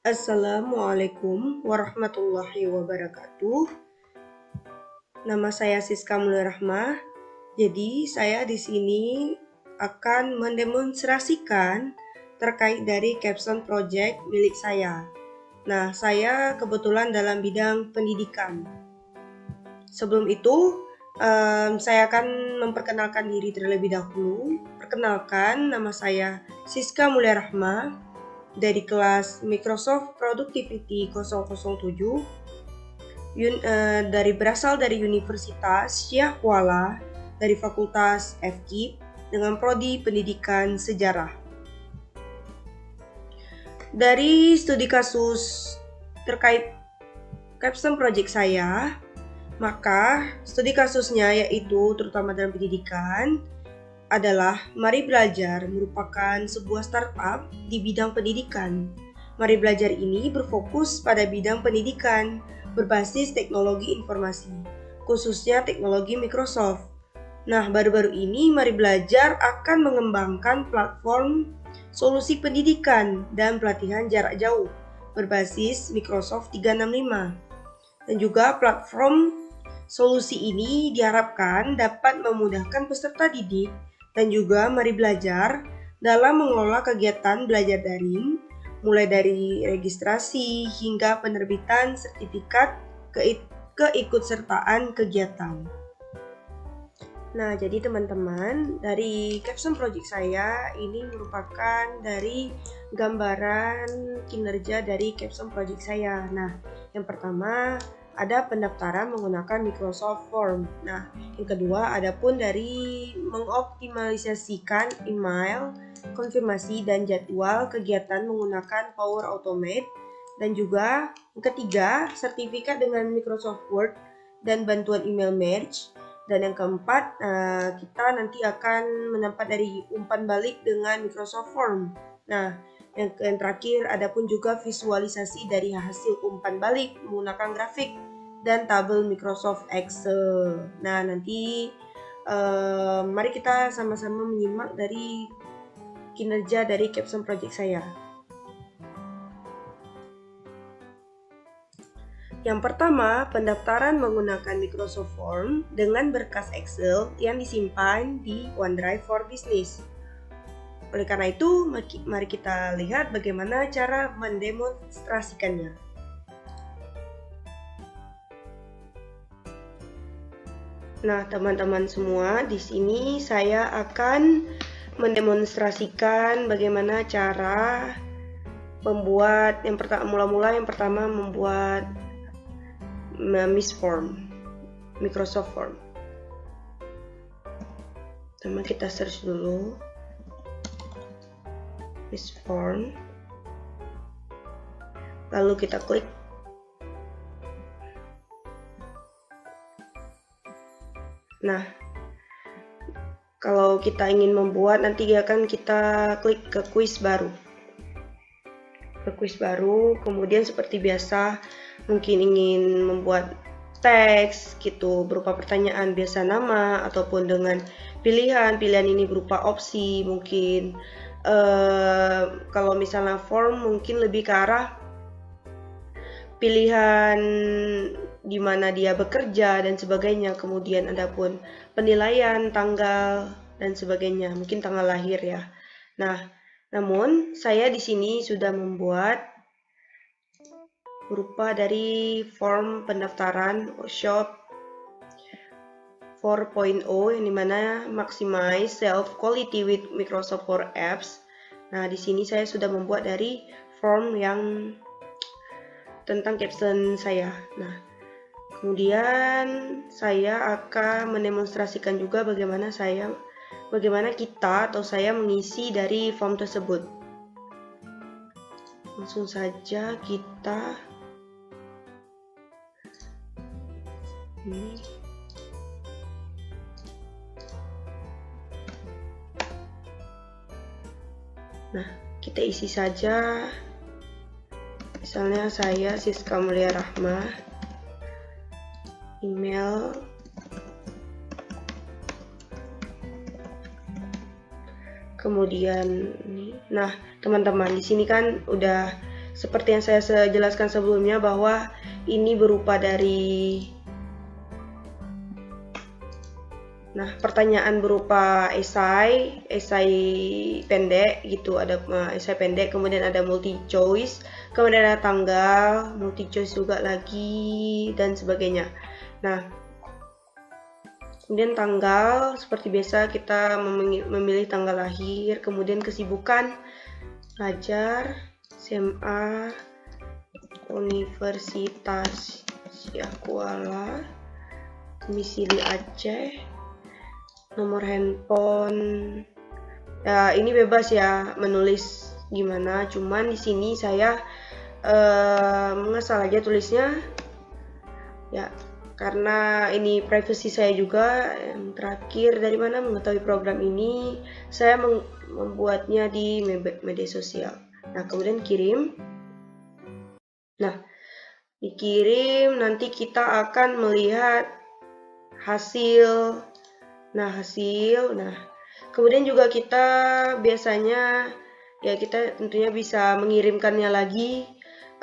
Assalamualaikum warahmatullahi wabarakatuh. Nama saya Siska Mulia Rahmah. Jadi saya di sini akan mendemonstrasikan terkait dari capstone project milik saya. Nah, saya kebetulan dalam bidang pendidikan. Sebelum itu, saya akan memperkenalkan diri terlebih dahulu. Perkenalkan, nama saya Siska Mulia Rahmah dari kelas Microsoft Productivity 007 berasal dari Universitas Syekh Kuala dari Fakultas FKIP dengan prodi Pendidikan Sejarah. Dari studi kasus terkait capstone project saya, maka studi kasusnya yaitu terutama dalam pendidikan adalah Mari Belajar merupakan sebuah startup di bidang pendidikan. Mari Belajar ini berfokus pada bidang pendidikan berbasis teknologi informasi, khususnya teknologi Microsoft. Nah, baru-baru ini Mari Belajar akan mengembangkan platform solusi pendidikan dan pelatihan jarak jauh berbasis Microsoft 365. Dan juga platform solusi ini diharapkan dapat memudahkan peserta didik dan juga Mari Belajar dalam mengelola kegiatan belajar daring, mulai dari registrasi hingga penerbitan sertifikat keikutsertaan kegiatan. Nah, jadi teman-teman, dari capstone project saya ini merupakan dari gambaran kinerja dari capstone project saya. Nah, yang pertama ada pendaftaran menggunakan Microsoft Form. Nah, yang kedua ada pun dari mengoptimalisasikan email, konfirmasi dan jadwal kegiatan menggunakan Power Automate, dan juga yang ketiga sertifikat dengan Microsoft Word dan bantuan email merge, dan yang keempat kita nanti akan mendapat dari umpan balik dengan Microsoft Form. Nah, yang terakhir ada pun juga visualisasi dari hasil umpan balik menggunakan grafik dan tabel Microsoft Excel. Nah, nanti mari kita sama-sama menyimak dari kinerja dari capstone project saya. Yang pertama, pendaftaran menggunakan Microsoft Form dengan berkas Excel yang disimpan di OneDrive for Business. Oleh karena itu, mari kita lihat bagaimana cara mendemonstrasikannya. Nah, teman-teman semua, di sini saya akan mendemonstrasikan bagaimana cara membuat yang pertama membuat Microsoft Form. Pertama kita search dulu Form, lalu kita klik. Nah, kalau kita ingin membuat, nanti akan kita klik ke kuis baru. Kemudian seperti biasa, mungkin ingin membuat teks gitu berupa pertanyaan biasa nama, ataupun dengan pilihan ini berupa opsi. Mungkin kalau misalnya form mungkin lebih ke arah pilihan di mana dia bekerja dan sebagainya. Kemudian ada pun penilaian, tanggal dan sebagainya, mungkin tanggal lahir ya. Nah, namun saya di sini sudah membuat berupa dari form pendaftaran workshop 4.0 yang dimana maximize self quality with Microsoft Power Apps. Nah, di sini saya sudah membuat dari form yang tentang caption saya. Nah, kemudian saya akan mendemonstrasikan juga bagaimana kita atau saya mengisi dari form tersebut. Langsung saja kita ini. Nah, kita isi saja. Misalnya saya Siska Mulia Rahmah, email, kemudian ini. Nah, teman-teman, di sini kan udah seperti yang saya jelaskan sebelumnya bahwa ini berupa dari pertanyaan berupa esai pendek gitu, ada esai pendek, kemudian ada multi choice, kemudian ada tanggal, multi choice juga lagi dan sebagainya. Nah, kemudian tanggal, seperti biasa kita memilih tanggal lahir, kemudian kesibukan, pelajar, SMA, Universitas Syakuala, domisili Aceh, nomor handphone. Ya, ini bebas ya menulis gimana, cuman di sini saya ngasal aja tulisnya ya, karena ini privasi saya juga. Yang terakhir, dari mana mengetahui program ini, saya membuatnya di media sosial. Nah, kemudian kirim. Nah, dikirim, nanti kita akan melihat hasil. Nah, kemudian juga kita biasanya ya, kita tentunya bisa mengirimkannya lagi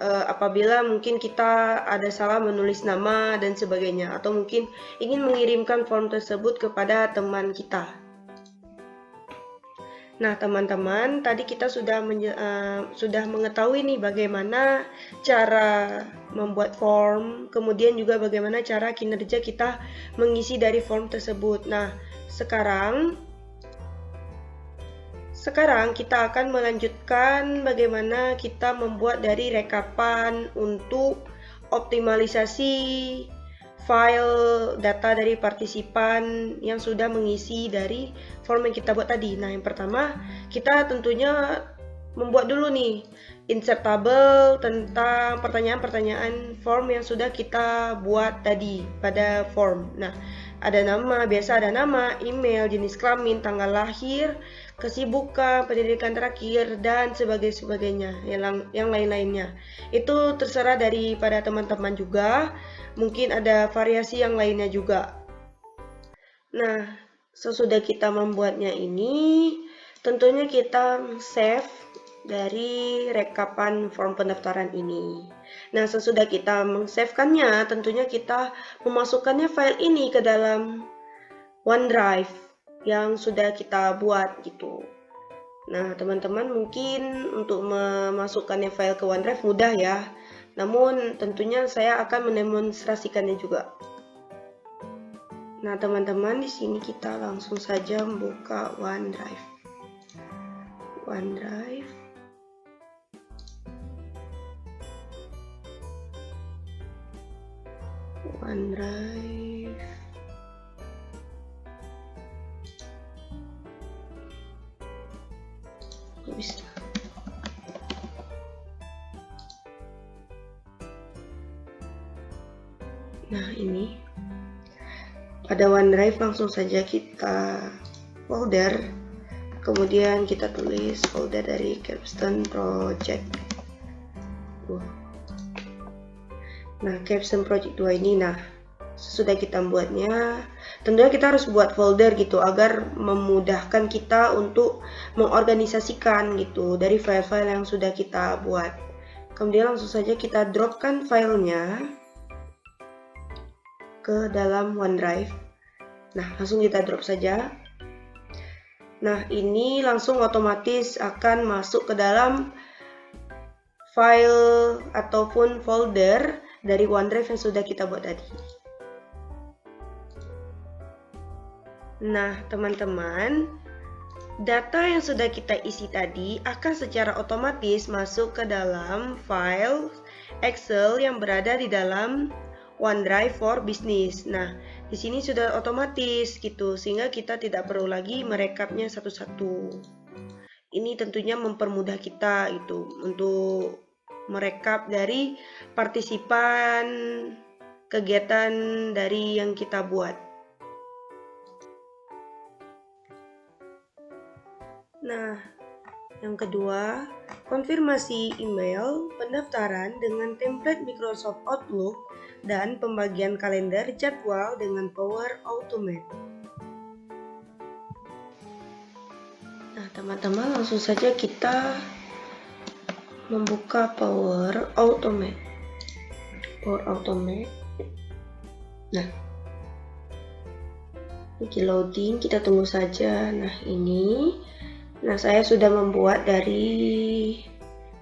apabila mungkin kita ada salah menulis nama dan sebagainya, atau mungkin ingin mengirimkan form tersebut kepada teman kita. Nah, teman-teman, tadi kita sudah mengetahui nih bagaimana cara membuat form, kemudian juga bagaimana cara kinerja kita mengisi dari form tersebut. Nah, sekarang kita akan melanjutkan bagaimana kita membuat dari rekapan untuk optimalisasi file data dari partisipan yang sudah mengisi dari form yang kita buat tadi. Nah, yang pertama kita tentunya membuat dulu nih insert tabel tentang pertanyaan-pertanyaan form yang sudah kita buat tadi pada form. Nah, biasa ada nama, email, jenis kelamin, tanggal lahir, kesibukan, pendidikan terakhir, dan sebagainya, yang lain-lainnya. Itu terserah daripada teman-teman juga, mungkin ada variasi yang lainnya juga. Nah, sesudah kita membuatnya ini, tentunya kita save dari rekapan form pendaftaran ini. Nah, sesudah kita meng-save-kannya, tentunya kita memasukkannya file ini ke dalam OneDrive yang sudah kita buat gitu. Nah, teman-teman mungkin untuk memasukkannya file ke OneDrive mudah ya. Namun tentunya saya akan mendemonstrasikannya juga. Nah, teman-teman, di sini kita langsung saja membuka OneDrive. Bisa. Nah, ini pada OneDrive langsung saja kita folder, kemudian kita tulis folder dari Capstone Project. Nah, Capstone Project 2 ini, sesudah kita membuatnya, tentunya kita harus buat folder gitu agar memudahkan kita untuk mengorganisasikan gitu dari file-file yang sudah kita buat. Kemudian langsung saja kita dropkan filenya ke dalam OneDrive. Nah, langsung kita drop saja. Nah, ini langsung otomatis akan masuk ke dalam file ataupun folder dari OneDrive yang sudah kita buat tadi. Nah, teman-teman, data yang sudah kita isi tadi akan secara otomatis masuk ke dalam file Excel yang berada di dalam OneDrive for Business. Nah, di sini sudah otomatis gitu, sehingga kita tidak perlu lagi merekapnya satu-satu. Ini tentunya mempermudah kita itu untuk merekap dari partisipan kegiatan dari yang kita buat. Nah, yang kedua, konfirmasi email pendaftaran dengan template Microsoft Outlook dan pembagian kalender jadwal dengan Power Automate. Nah, teman-teman, langsung saja kita membuka Power Automate. Nah, lagi loading, kita tunggu saja. Nah, saya sudah membuat dari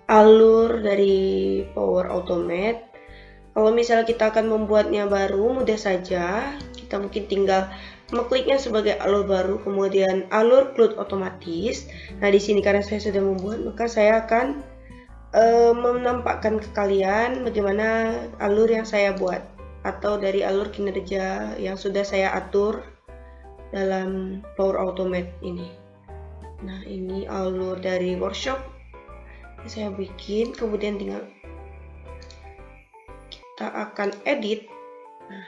alur dari Power Automate. Kalau misalnya kita akan membuatnya baru, mudah saja. Kita mungkin tinggal mengkliknya sebagai alur baru, kemudian alur cloud otomatis. Nah, di sini karena saya sudah membuat, maka saya akan menampakkan ke kalian bagaimana alur yang saya buat atau dari alur kinerja yang sudah saya atur dalam Power Automate ini. Nah, ini alur dari workshop yang saya bikin, kemudian tinggal kita akan edit. Nah,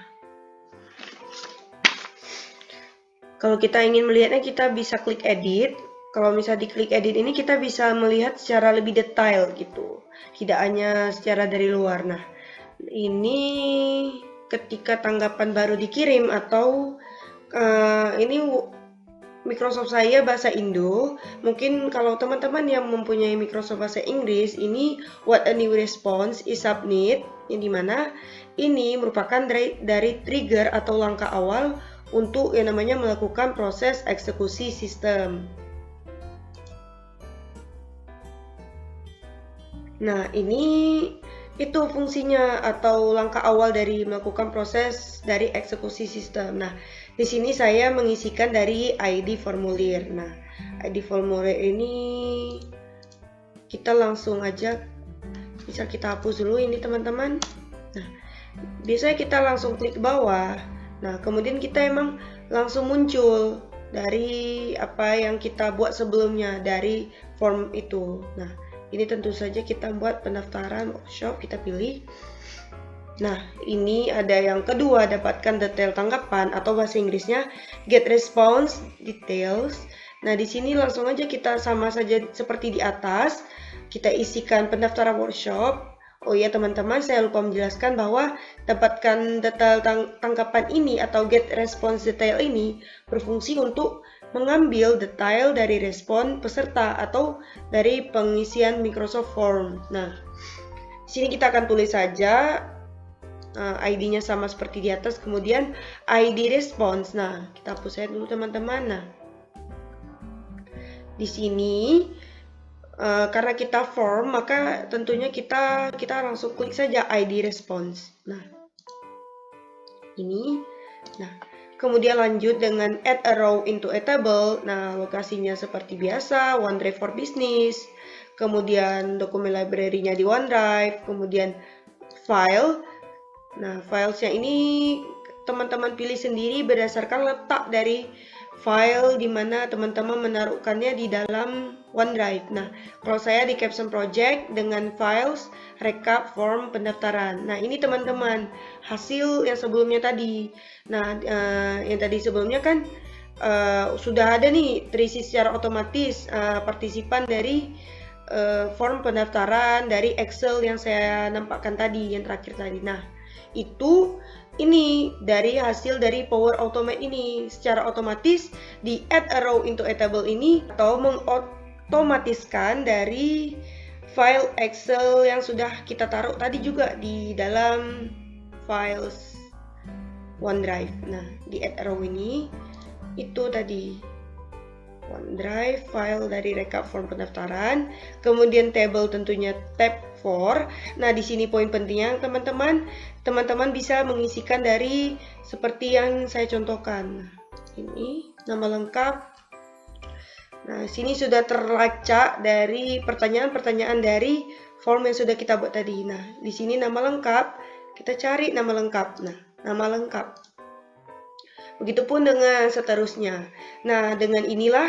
kalau kita ingin melihatnya, kita bisa klik edit. Kalau misalnya diklik edit ini, kita bisa melihat secara lebih detail gitu, tidak hanya secara dari luar. Nah, ini ketika tanggapan baru dikirim atau ini Microsoft saya bahasa Indo. Mungkin kalau teman-teman yang mempunyai Microsoft bahasa Inggris, ini what a new response is submit, yang dimana ini merupakan dari trigger atau langkah awal untuk yang namanya melakukan proses eksekusi sistem. Nah, ini itu fungsinya atau langkah awal dari melakukan proses dari eksekusi sistem. Nah, di sini saya mengisikan dari ID formulir. Nah, ID formulir ini kita langsung aja bisa kita hapus dulu ini teman-teman. Nah, biasanya kita langsung klik bawah. Nah, kemudian kita emang langsung muncul dari apa yang kita buat sebelumnya dari form itu. Nah, ini tentu saja kita buat pendaftaran workshop, kita pilih. Nah, ini ada yang kedua, dapatkan detail tanggapan atau bahasa Inggrisnya get response details. Nah, di sini langsung aja kita sama saja seperti di atas, kita isikan pendaftaran workshop. Oh iya teman-teman, saya lupa menjelaskan bahwa dapatkan detail tanggapan ini atau get response detail ini berfungsi untuk mengambil detail dari respon peserta atau dari pengisian Microsoft Form. Nah, di sini kita akan tulis saja ID-nya sama seperti di atas, kemudian ID response. Nah, kita hapus saja dulu teman-teman. Nah, di sini karena kita form, maka tentunya kita langsung klik saja ID response. Nah, ini. Nah, kemudian lanjut dengan add a row into a table. Nah, lokasinya seperti biasa, OneDrive for Business. Kemudian dokumen library-nya di OneDrive. Kemudian file. Nah, filesnya ini teman-teman pilih sendiri berdasarkan letak dari file di mana teman-teman menaruhkannya di dalam OneDrive. Nah, kalau saya di Capstone Project dengan files recap form pendaftaran. Nah, ini teman-teman hasil yang sebelumnya tadi. Nah, yang tadi sebelumnya kan sudah ada nih terisi secara otomatis partisipan dari form pendaftaran dari Excel yang saya nampakkan tadi, yang terakhir tadi. Nah, ini dari hasil dari Power Automate ini secara otomatis di add a row into a table ini atau mengotomatiskan dari file Excel yang sudah kita taruh tadi juga di dalam files OneDrive. Nah, di add a row ini itu tadi OneDrive file dari recap form pendaftaran, kemudian table tentunya tab 4. Nah, di sini poin pentingnya teman-teman bisa mengisikan dari seperti yang saya contohkan. Nah, ini nama lengkap. Nah, sini sudah terlacak dari pertanyaan-pertanyaan dari form yang sudah kita buat tadi. Nah, di sini nama lengkap, kita cari nama lengkap. Nah, nama lengkap. Begitupun dengan seterusnya. Nah, dengan inilah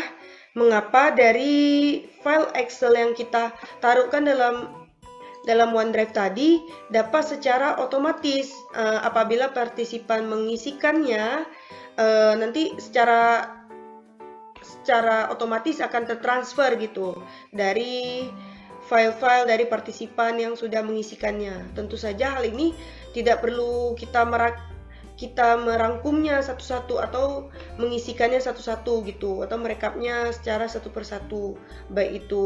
mengapa dari file Excel yang kita taruhkan dalam OneDrive tadi dapat secara otomatis apabila partisipan mengisikannya nanti secara otomatis akan tertransfer gitu dari file-file dari partisipan yang sudah mengisikannya. Tentu saja hal ini tidak perlu kita merangkumnya satu-satu atau mengisikannya satu-satu gitu, atau merekapnya secara satu persatu, baik itu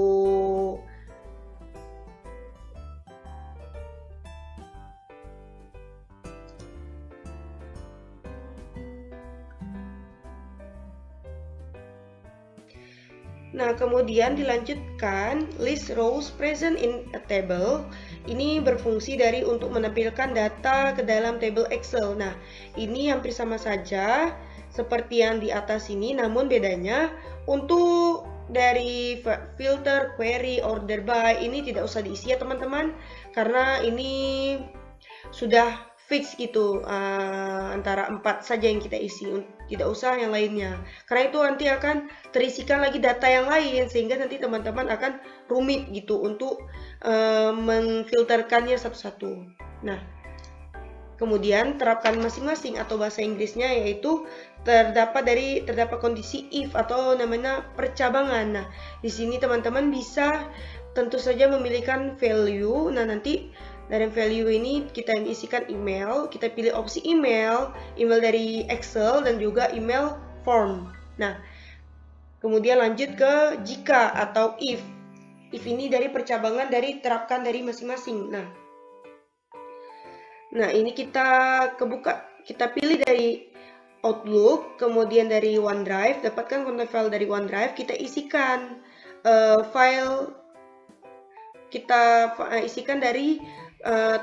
Nah, kemudian dilanjutkan list rows present in a table. Ini berfungsi dari untuk menampilkan data ke dalam table Excel. Nah, ini hampir sama saja seperti yang di atas ini, namun bedanya untuk dari filter, query, order by ini tidak usah diisi ya teman-teman, karena ini sudah fix gitu, antara 4 saja yang kita isi, tidak usah yang lainnya, karena itu nanti akan terisikan lagi data yang lain sehingga nanti teman-teman akan rumit gitu untuk memfilterkannya satu-satu. Nah, kemudian terapkan masing-masing atau bahasa Inggrisnya yaitu terdapat kondisi if atau namanya percabangan. Nah, di sini teman-teman bisa tentu saja memilihkan value. Nah, nanti dari value ini kita isikan email, kita pilih opsi email dari Excel dan juga email form. Nah, kemudian lanjut ke jika atau if. If ini dari percabangan dari terapkan dari masing-masing. Nah, ini kita pilih dari Outlook, kemudian dari OneDrive, dapatkan kontak file dari OneDrive, kita isikan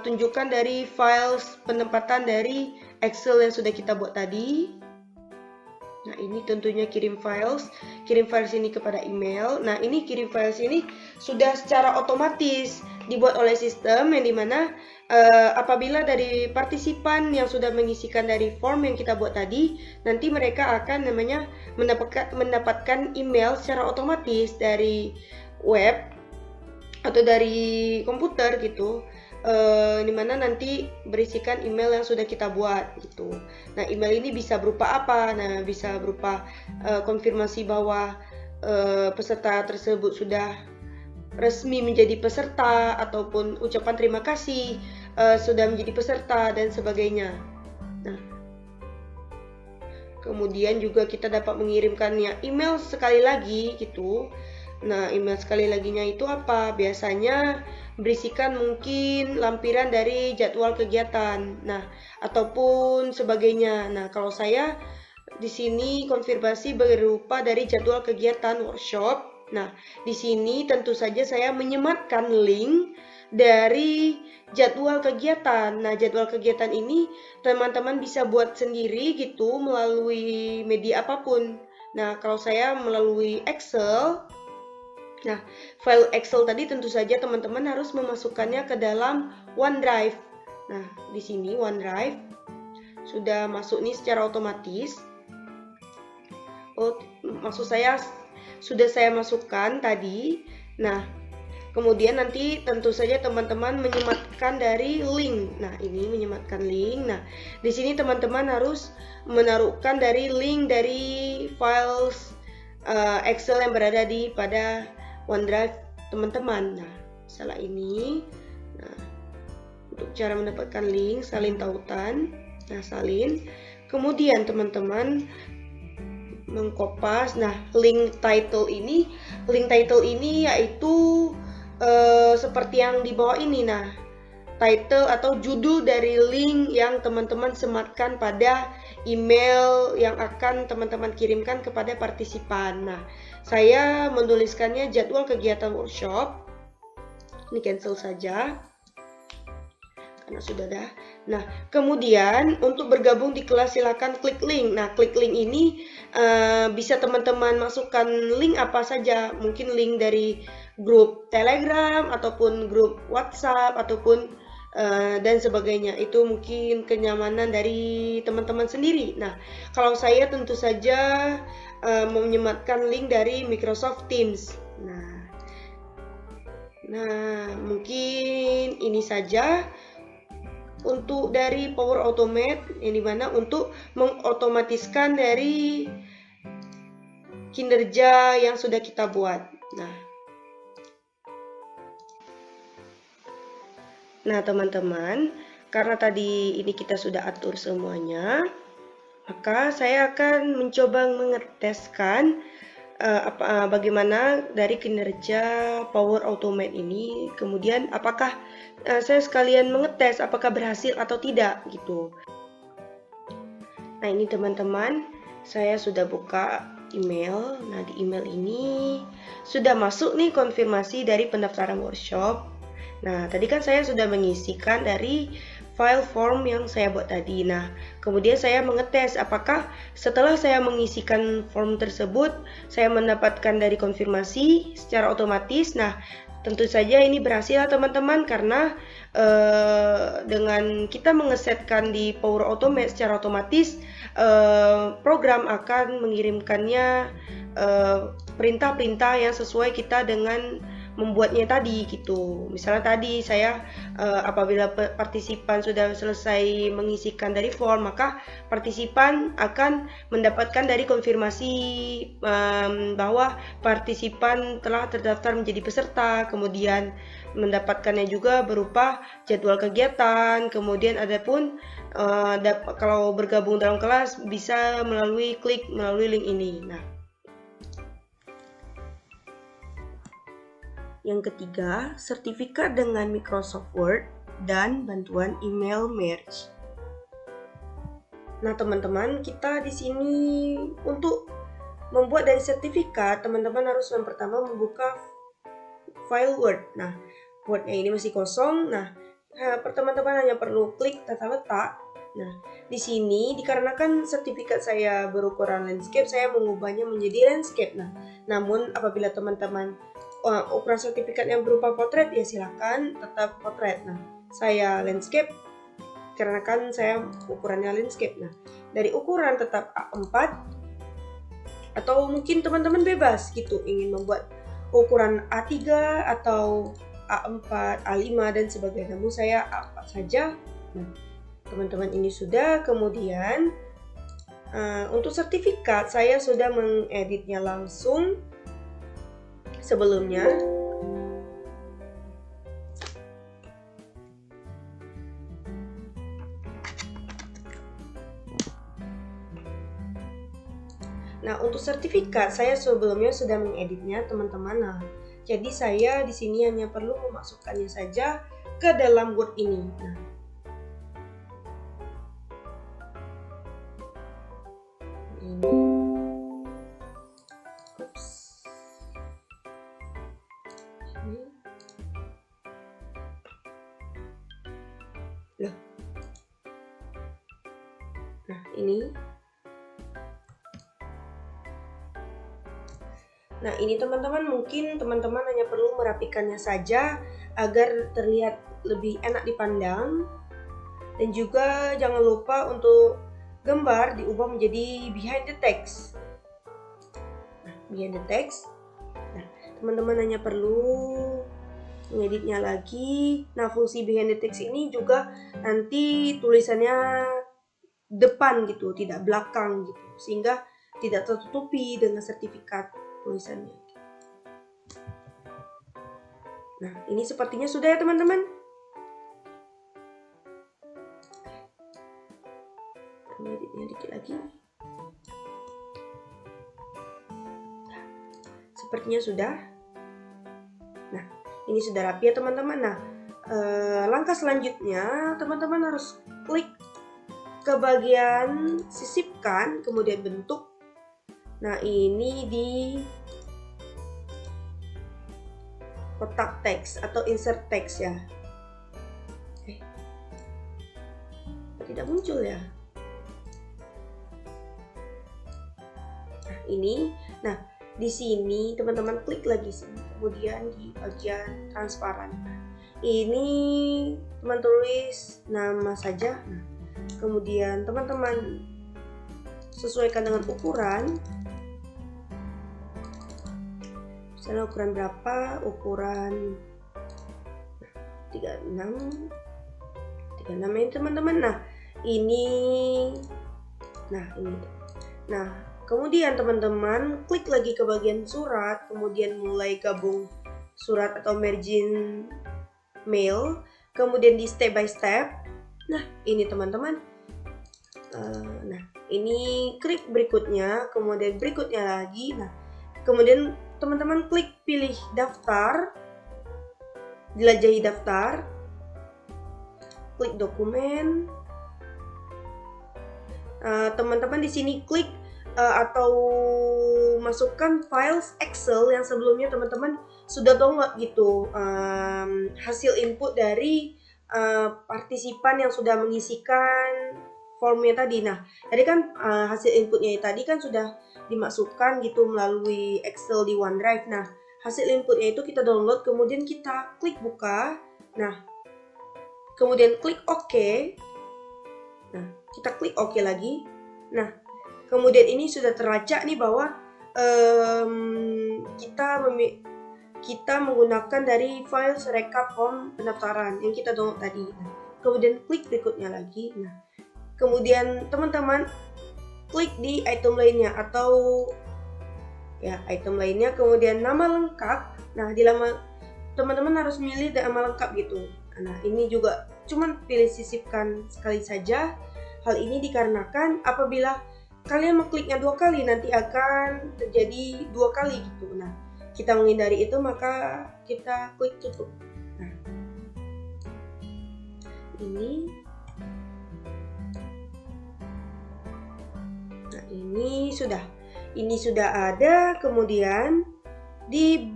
tunjukkan dari files penempatan dari Excel yang sudah kita buat tadi. Nah, ini tentunya kirim files ini kepada email. Nah, ini kirim files ini sudah secara otomatis dibuat oleh sistem yang dimana apabila dari partisipan yang sudah mengisikan dari form yang kita buat tadi, nanti mereka akan mendapatkan email secara otomatis dari web atau dari komputer gitu, dimana nanti berisikan email yang sudah kita buat gitu. Nah, email ini bisa berupa apa? Nah, bisa berupa konfirmasi bahwa peserta tersebut sudah resmi menjadi peserta, ataupun ucapan terima kasih sudah menjadi peserta dan sebagainya. Nah, kemudian juga kita dapat mengirimkannya email sekali lagi gitu. Nah, email sekali laginya itu apa? Biasanya berisikan mungkin lampiran dari jadwal kegiatan. Nah, ataupun sebagainya. Nah, kalau saya di sini konfirmasi berupa dari jadwal kegiatan workshop. Nah, di sini tentu saja saya menyematkan link dari jadwal kegiatan. Nah, jadwal kegiatan ini teman-teman bisa buat sendiri gitu melalui media apapun. Nah, kalau saya melalui Excel. Nah, file Excel tadi tentu saja teman-teman harus memasukkannya ke dalam OneDrive. Nah, di sini OneDrive sudah masuk nih secara otomatis. Maksud saya sudah saya masukkan tadi. Nah, kemudian nanti tentu saja teman-teman menyematkan dari link. Nah, ini menyematkan link. Nah, di sini teman-teman harus menaruhkan dari link dari files Excel yang berada pada OneDrive teman-teman. Nah, salah ini. Nah, untuk cara mendapatkan link, salin tautan. Nah, salin. Kemudian teman-teman mengkopas. Nah, link title ini yaitu seperti yang di bawah ini. Nah, title atau judul dari link yang teman-teman sematkan pada email yang akan teman-teman kirimkan kepada partisipan. Nah, saya menuliskannya jadwal kegiatan workshop. Ini cancel saja karena sudah ada. Nah, kemudian untuk bergabung di kelas silakan klik link. Nah, klik link ini bisa teman-teman masukkan link apa saja. Mungkin link dari grup Telegram ataupun grup WhatsApp ataupun dan sebagainya. Itu mungkin kenyamanan dari teman-teman sendiri. Nah, kalau saya tentu saja menyematkan link dari Microsoft Teams. Nah, mungkin ini saja untuk dari Power Automate, yang dimana untuk mengotomatiskan dari kinerja yang sudah kita buat. Nah, teman-teman, karena tadi ini kita sudah atur semuanya, maka saya akan mencoba mengeteskan bagaimana dari kinerja Power Automate ini. Kemudian apakah saya sekalian mengetes apakah berhasil atau tidak gitu. Nah, ini teman-teman, saya sudah buka email. Nah, di email ini sudah masuk nih konfirmasi dari pendaftaran workshop. Nah, tadi kan saya sudah mengisikan dari file form yang saya buat tadi. Nah, kemudian saya mengetes apakah setelah saya mengisikan form tersebut, saya mendapatkan dari konfirmasi secara otomatis. Nah, tentu saja ini berhasil ya teman-teman, karena dengan kita mengesetkan di Power Automate secara otomatis, program akan mengirimkannya perintah-perintah yang sesuai kita dengan membuatnya tadi gitu. Misalnya tadi saya apabila partisipan sudah selesai mengisikan dari form, maka partisipan akan mendapatkan dari konfirmasi bahwa partisipan telah terdaftar menjadi peserta, kemudian mendapatkannya juga berupa jadwal kegiatan, kemudian ada pun kalau bergabung dalam kelas bisa klik melalui link ini. Nah, yang ketiga, sertifikat dengan Microsoft Word dan bantuan email merge. Nah, teman-teman, kita di sini untuk membuat dari sertifikat, teman-teman harus yang pertama membuka file Word. Nah, Word-nya ini masih kosong. Nah, teman-teman hanya perlu klik tata letak. Nah, di sini dikarenakan sertifikat saya berukuran landscape, saya mengubahnya menjadi landscape. Nah, namun apabila teman-teman ukuran sertifikat yang berupa potret, ya silakan tetap potret. Nah, saya landscape karena kan saya ukurannya landscape. Nah, dari ukuran tetap A4 atau mungkin teman-teman bebas gitu ingin membuat ukuran A3 atau A4, A5 dan sebagainya. Namun saya A4 saja. Nah, teman-teman ini sudah. Kemudian untuk sertifikat saya sudah mengeditnya langsung sebelumnya. Nah, untuk sertifikat saya sebelumnya sudah mengeditnya, teman-teman. Nah, jadi saya di sini hanya perlu memasukkannya saja ke dalam Word ini. Nah, ini. Loh. Nah, ini. Nah, ini teman-teman, mungkin teman-teman hanya perlu merapikannya saja agar terlihat lebih enak dipandang. Dan juga jangan lupa untuk gambar diubah menjadi behind the text. Nah, behind the text. Nah, teman-teman hanya perlu mengeditnya lagi. Nah, fungsi behind the text ini juga nanti tulisannya depan gitu, tidak belakang gitu, sehingga tidak tertutupi dengan sertifikat tulisannya. Nah, ini sepertinya sudah ya teman-teman. Editnya dikit lagi. Nah, sepertinya sudah. Nah, ini sudah rapi ya teman-teman. Nah, langkah selanjutnya teman-teman harus klik ke bagian sisipkan, kemudian bentuk. Nah, ini di kotak teks atau insert teks ya. Tidak muncul ya. Nah, ini. Nah, di sini teman-teman klik lagi sini, kemudian di bagian transparan. Nah, ini teman tulis nama saja. Nah, kemudian teman-teman sesuaikan dengan ukuran. Misalnya ukuran berapa? Ukuran 36 ini teman-teman. Nah, ini. Nah, kemudian teman-teman klik lagi ke bagian surat, kemudian mulai gabung surat atau merging mail, kemudian di step by step. Nah, ini teman-teman. Nah, ini klik berikutnya, kemudian berikutnya lagi. Nah, kemudian teman-teman klik pilih daftar, jelajahi daftar, klik dokumen. Teman-teman di sini klik atau masukkan files Excel yang sebelumnya teman-teman sudah download gitu, hasil input dari partisipan yang sudah mengisikan formnya tadi. Nah, tadi kan hasil inputnya tadi kan sudah dimasukkan gitu melalui Excel di OneDrive. Nah, hasil inputnya itu kita download, kemudian kita klik buka. Nah, kemudian klik OK. Nah, kita klik OK lagi. Nah, kemudian ini sudah terlacak nih bahwa kita menggunakan dari file rekap form pendaftaran yang kita download tadi. Nah, kemudian klik berikutnya lagi. Nah, kemudian teman-teman klik di item lainnya atau ya item lainnya, kemudian nama lengkap. Nah, di teman-teman harus milih nama lengkap gitu. Nah, ini juga cuman pilih sisipkan sekali saja. Hal ini dikarenakan apabila kalian mengkliknya 2 kali nanti akan terjadi 2 kali gitu. Nah, kita menghindari itu maka kita klik tutup. Nah, ini sudah ada. Kemudian di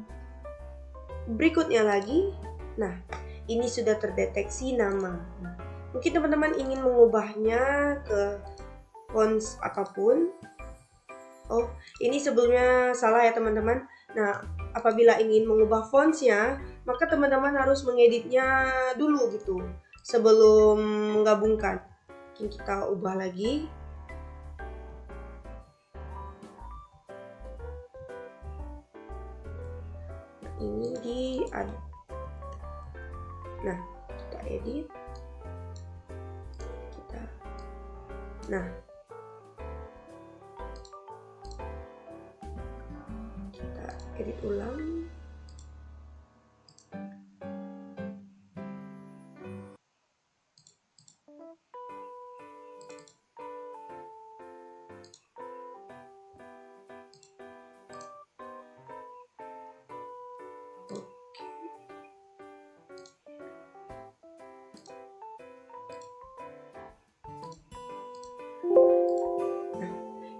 berikutnya lagi, nah ini sudah terdeteksi nama. Nah, mungkin teman-teman ingin mengubahnya ke fonts apapun. Oh, ini sebelumnya salah ya teman-teman. Nah, apabila ingin mengubah fontsnya, maka teman-teman harus mengeditnya dulu gitu sebelum menggabungkan. Mungkin kita ubah lagi. Ini nah, kita edit. Nah, kita edit ulang.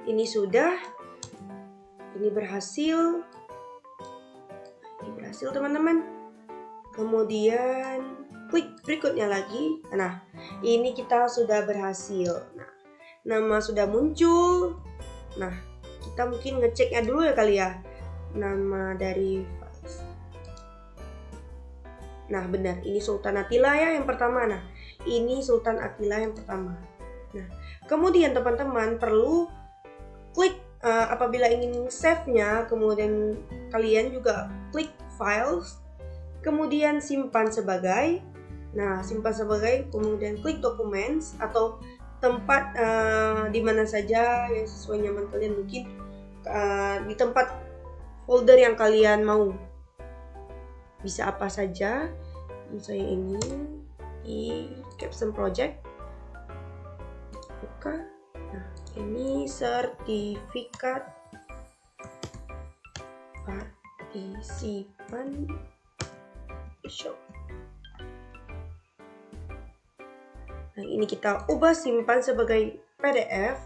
Ini sudah, ini berhasil teman-teman. Kemudian klik berikutnya lagi. Nah, ini kita sudah berhasil. Nah, nama sudah muncul. Nah, kita mungkin ngeceknya dulu ya kali ya, nama dari files. Nah, benar, ini Sultan Attila ya yang pertama. Nah, ini Sultan Attila yang pertama. Nah, kemudian teman-teman perlu klik apabila ingin save-nya, kemudian kalian juga klik files, kemudian simpan sebagai. Nah, simpan sebagai, kemudian klik documents atau tempat di mana saja yang sesuai nyaman kalian, mungkin di tempat folder yang kalian mau. Bisa apa saja. Misalnya ini di Capstone Project. Buka. Nah, ini sertifikat partisipan shop. Nah, ini kita ubah simpan sebagai PDF.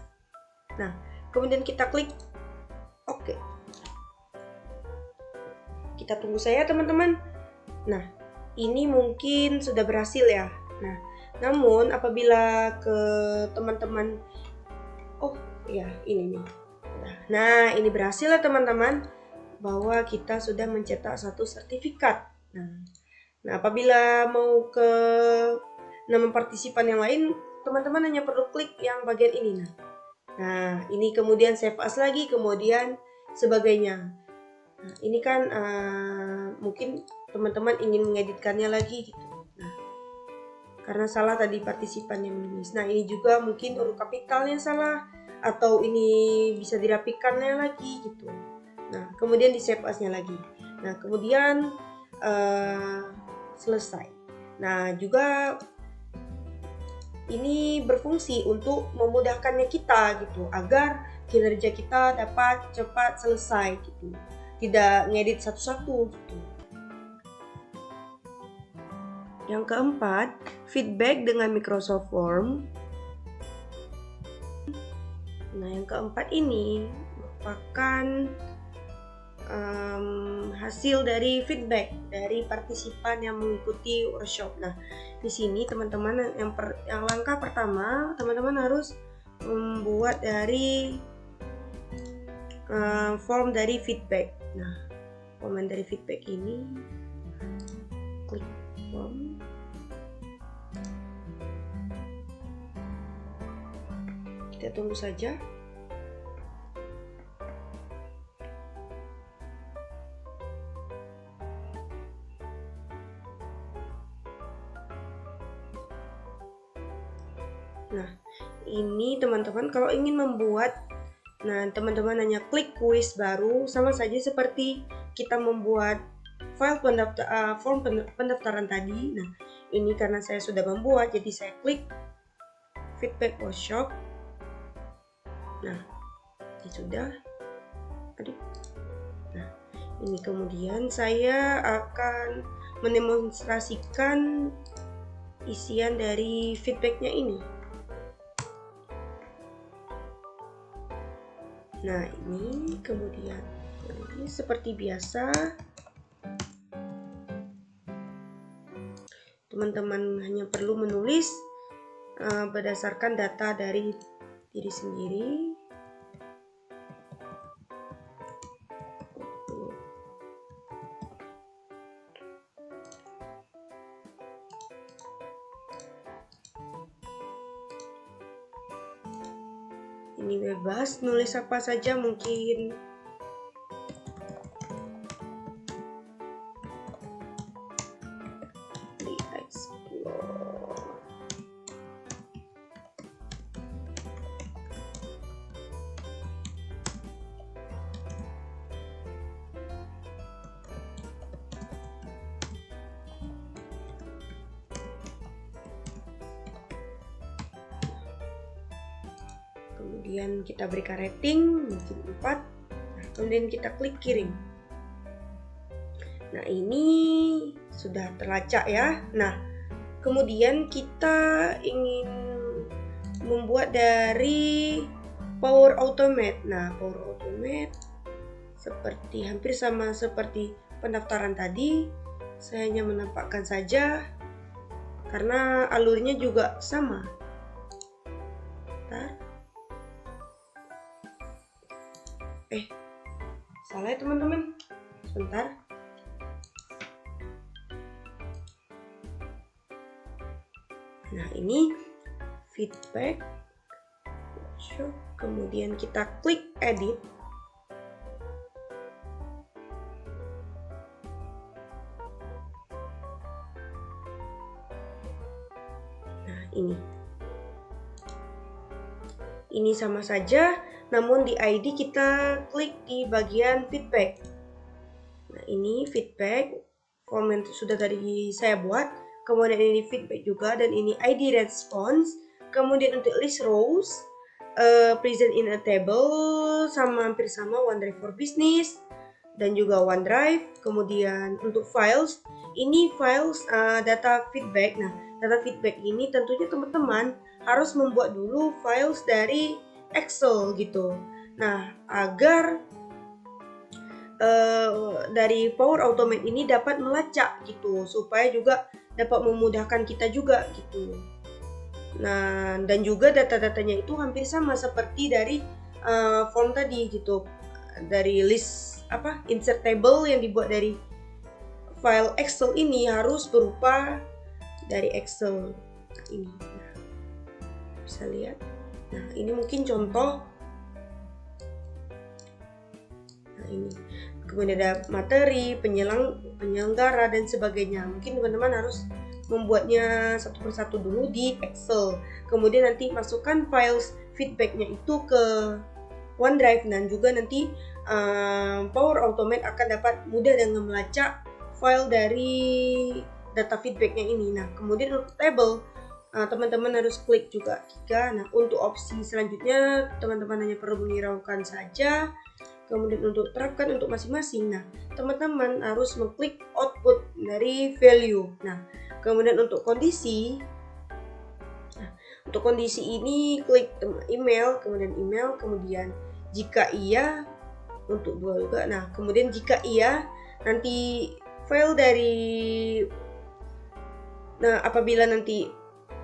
Nah, kemudian kita klik OK. Kita tunggu saja teman-teman. Nah, ini mungkin sudah berhasil ya. Nah, namun apabila ke teman-teman, oh ya ini nih. Nah, ini berhasil ya teman-teman, bahwa kita sudah mencetak satu sertifikat. Nah, apabila mau ke nama partisipan yang lain, teman-teman hanya perlu klik yang bagian ini. Nah, ini kemudian save as lagi, kemudian sebagainya. Nah, ini kan mungkin teman-teman ingin mengeditkannya lagi gitu. Nah, karena salah tadi partisipan yang menulis. Nah, ini juga mungkin huruf kapitalnya salah, atau ini bisa dirapikannya lagi gitu. Nah, kemudian di save as-nya lagi. Nah, kemudian selesai. Nah, juga ini berfungsi untuk memudahkannya kita gitu, agar kinerja kita dapat cepat selesai gitu, tidak ngedit satu-satu gitu. Yang keempat, feedback dengan Microsoft Form. Nah, yang keempat ini merupakan hasil dari feedback dari partisipan yang mengikuti workshop. Nah, di sini teman-teman yang langkah pertama, teman-teman harus membuat dari form dari feedback. Nah, form dari feedback ini, klik form. Kita tunggu saja. Nah, ini teman-teman kalau ingin membuat, nah teman-teman hanya klik kuis baru, sama saja seperti kita membuat file form pendaftaran tadi. Nah, ini karena saya sudah membuat, jadi saya klik feedback workshop. Nah, ini sudah. Nah, ini kemudian saya akan mendemonstrasikan isian dari feedbacknya ini. Nah, ini kemudian ini seperti biasa, teman-teman hanya perlu menulis berdasarkan data dari diri sendiri. Ini bebas, nulis apa saja mungkin. Di explore. Kemudian kita berikan rating mungkin 4. Nah, kemudian kita klik kirim. Nah, ini sudah terlacak ya. Nah, kemudian kita ingin membuat dari Power Automate. Nah, Power Automate seperti hampir sama seperti pendaftaran tadi. Saya hanya menampakkan saja karena alurnya juga sama. Bentar. Salah ya teman-teman, sebentar. Nah, ini feedback, kemudian kita klik edit. Nah, ini sama saja, namun di ID kita klik di bagian feedback. Nah, ini feedback, form yang sudah tadi saya buat. Kemudian ini feedback juga, dan ini ID response. Kemudian untuk list rows, present in a table, hampir sama OneDrive for Business dan juga OneDrive. Kemudian untuk files, ini files data feedback. Nah, data feedback ini tentunya teman-teman harus membuat dulu files dari Excel gitu. Nah, agar dari Power Automate ini dapat melacak gitu, supaya juga dapat memudahkan kita juga gitu. Nah, dan juga data-datanya itu hampir sama seperti dari form tadi gitu, dari list insert table yang dibuat dari file Excel ini harus berupa dari Excel. Nah, ini bisa lihat. Nah, ini mungkin contoh. Nah, ini kemudian ada materi, penyelenggara dan sebagainya. Mungkin teman-teman harus membuatnya satu persatu dulu di Excel. Kemudian nanti masukkan files feedbacknya itu ke OneDrive, dan juga nanti Power Automate akan dapat mudah dengan melacak file dari data feedbacknya ini. Nah, kemudian untuk table, teman-teman harus klik juga 3. Nah, untuk opsi selanjutnya teman-teman hanya perlu menghiraukan saja. Kemudian untuk terapkan untuk masing-masing, nah teman-teman harus mengklik output dari value. Nah, kemudian untuk kondisi, Untuk kondisi ini klik email, kemudian jika iya untuk 2 juga. Nah, kemudian jika iya nanti file dari apabila nanti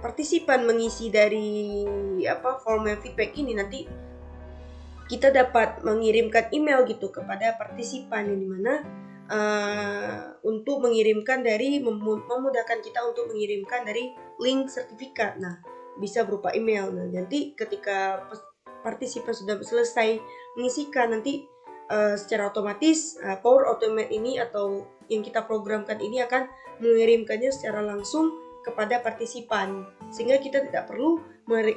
partisipan mengisi dari form feedback ini, nanti kita dapat mengirimkan email gitu kepada partisipan, yang dimana untuk mengirimkan dari memudahkan kita untuk mengirimkan dari link sertifikat. Nah, bisa berupa email. Nah, nanti ketika partisipan sudah selesai mengisikan, nanti secara otomatis Power Automate ini atau yang kita programkan ini akan mengirimkannya secara langsung kepada partisipan, sehingga kita tidak perlu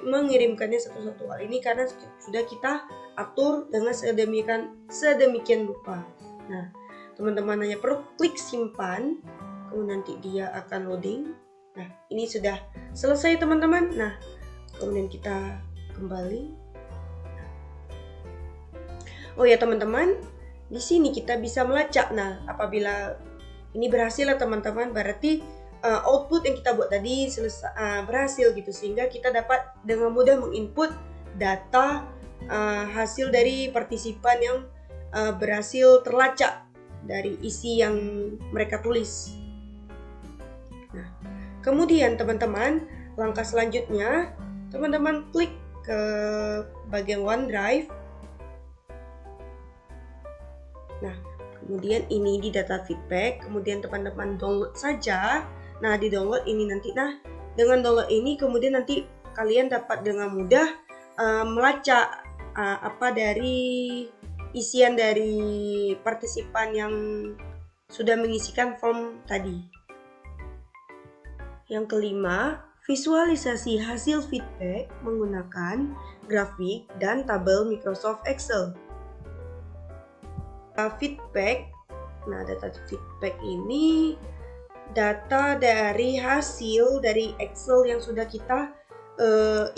mengirimkannya satu-satu. Hal ini karena sudah kita atur dengan sedemikian rupa. Nah, teman-teman hanya perlu klik simpan, kemudian nanti dia akan loading. Nah, ini sudah selesai teman-teman. Nah, kemudian kita kembali. Oh ya teman-teman, di sini kita bisa melacak. Nah, apabila ini berhasil ya teman-teman, berarti output yang kita buat tadi berhasil gitu, sehingga kita dapat dengan mudah menginput data hasil dari partisipan yang berhasil terlacak dari isi yang mereka tulis. Nah, kemudian teman-teman, langkah selanjutnya teman-teman klik ke bagian OneDrive. Nah, kemudian ini di data feedback, kemudian teman-teman download saja. Nah, di download ini nanti, dengan download ini kemudian nanti kalian dapat dengan mudah melacak dari isian dari partisipan yang sudah mengisikan form tadi. Yang kelima, visualisasi hasil feedback menggunakan grafik dan tabel Microsoft Excel. Feedback. Nah, data feedback ini data dari hasil dari Excel yang sudah kita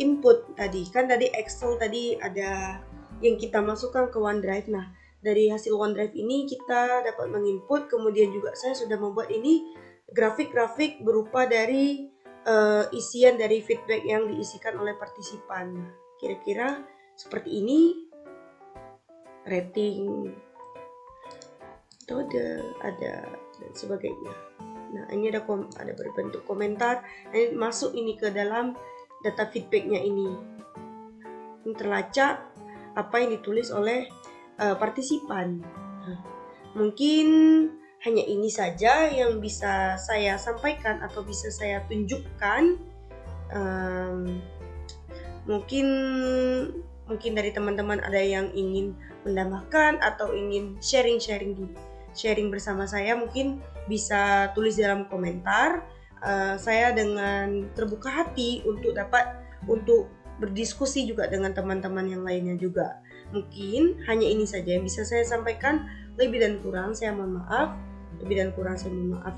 input tadi. Kan tadi Excel tadi ada yang kita masukkan ke OneDrive. Nah, dari hasil OneDrive ini kita dapat menginput, kemudian juga saya sudah membuat ini grafik-grafik berupa dari isian dari feedback yang diisikan oleh partisipan. Nah, kira-kira seperti ini rating, ada dan sebagainya. Nah, ini ada berbentuk komentar. Ini masuk ini ke dalam data feedbacknya ini. Ini terlacak apa yang ditulis oleh partisipan. Nah, mungkin hanya ini saja yang bisa saya sampaikan atau bisa saya tunjukkan. Mungkin dari teman-teman ada yang ingin menambahkan atau ingin sharing bersama saya, mungkin bisa tulis dalam komentar. Saya dengan terbuka hati untuk berdiskusi juga dengan teman-teman yang lainnya juga. Mungkin hanya ini saja yang bisa saya sampaikan. Lebih dan kurang saya mohon maaf.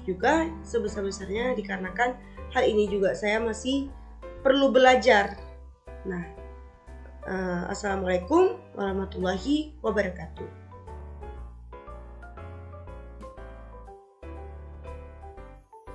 Juga sebesar-besarnya, dikarenakan hal ini juga saya masih perlu belajar. Nah, assalamualaikum warahmatullahi wabarakatuh.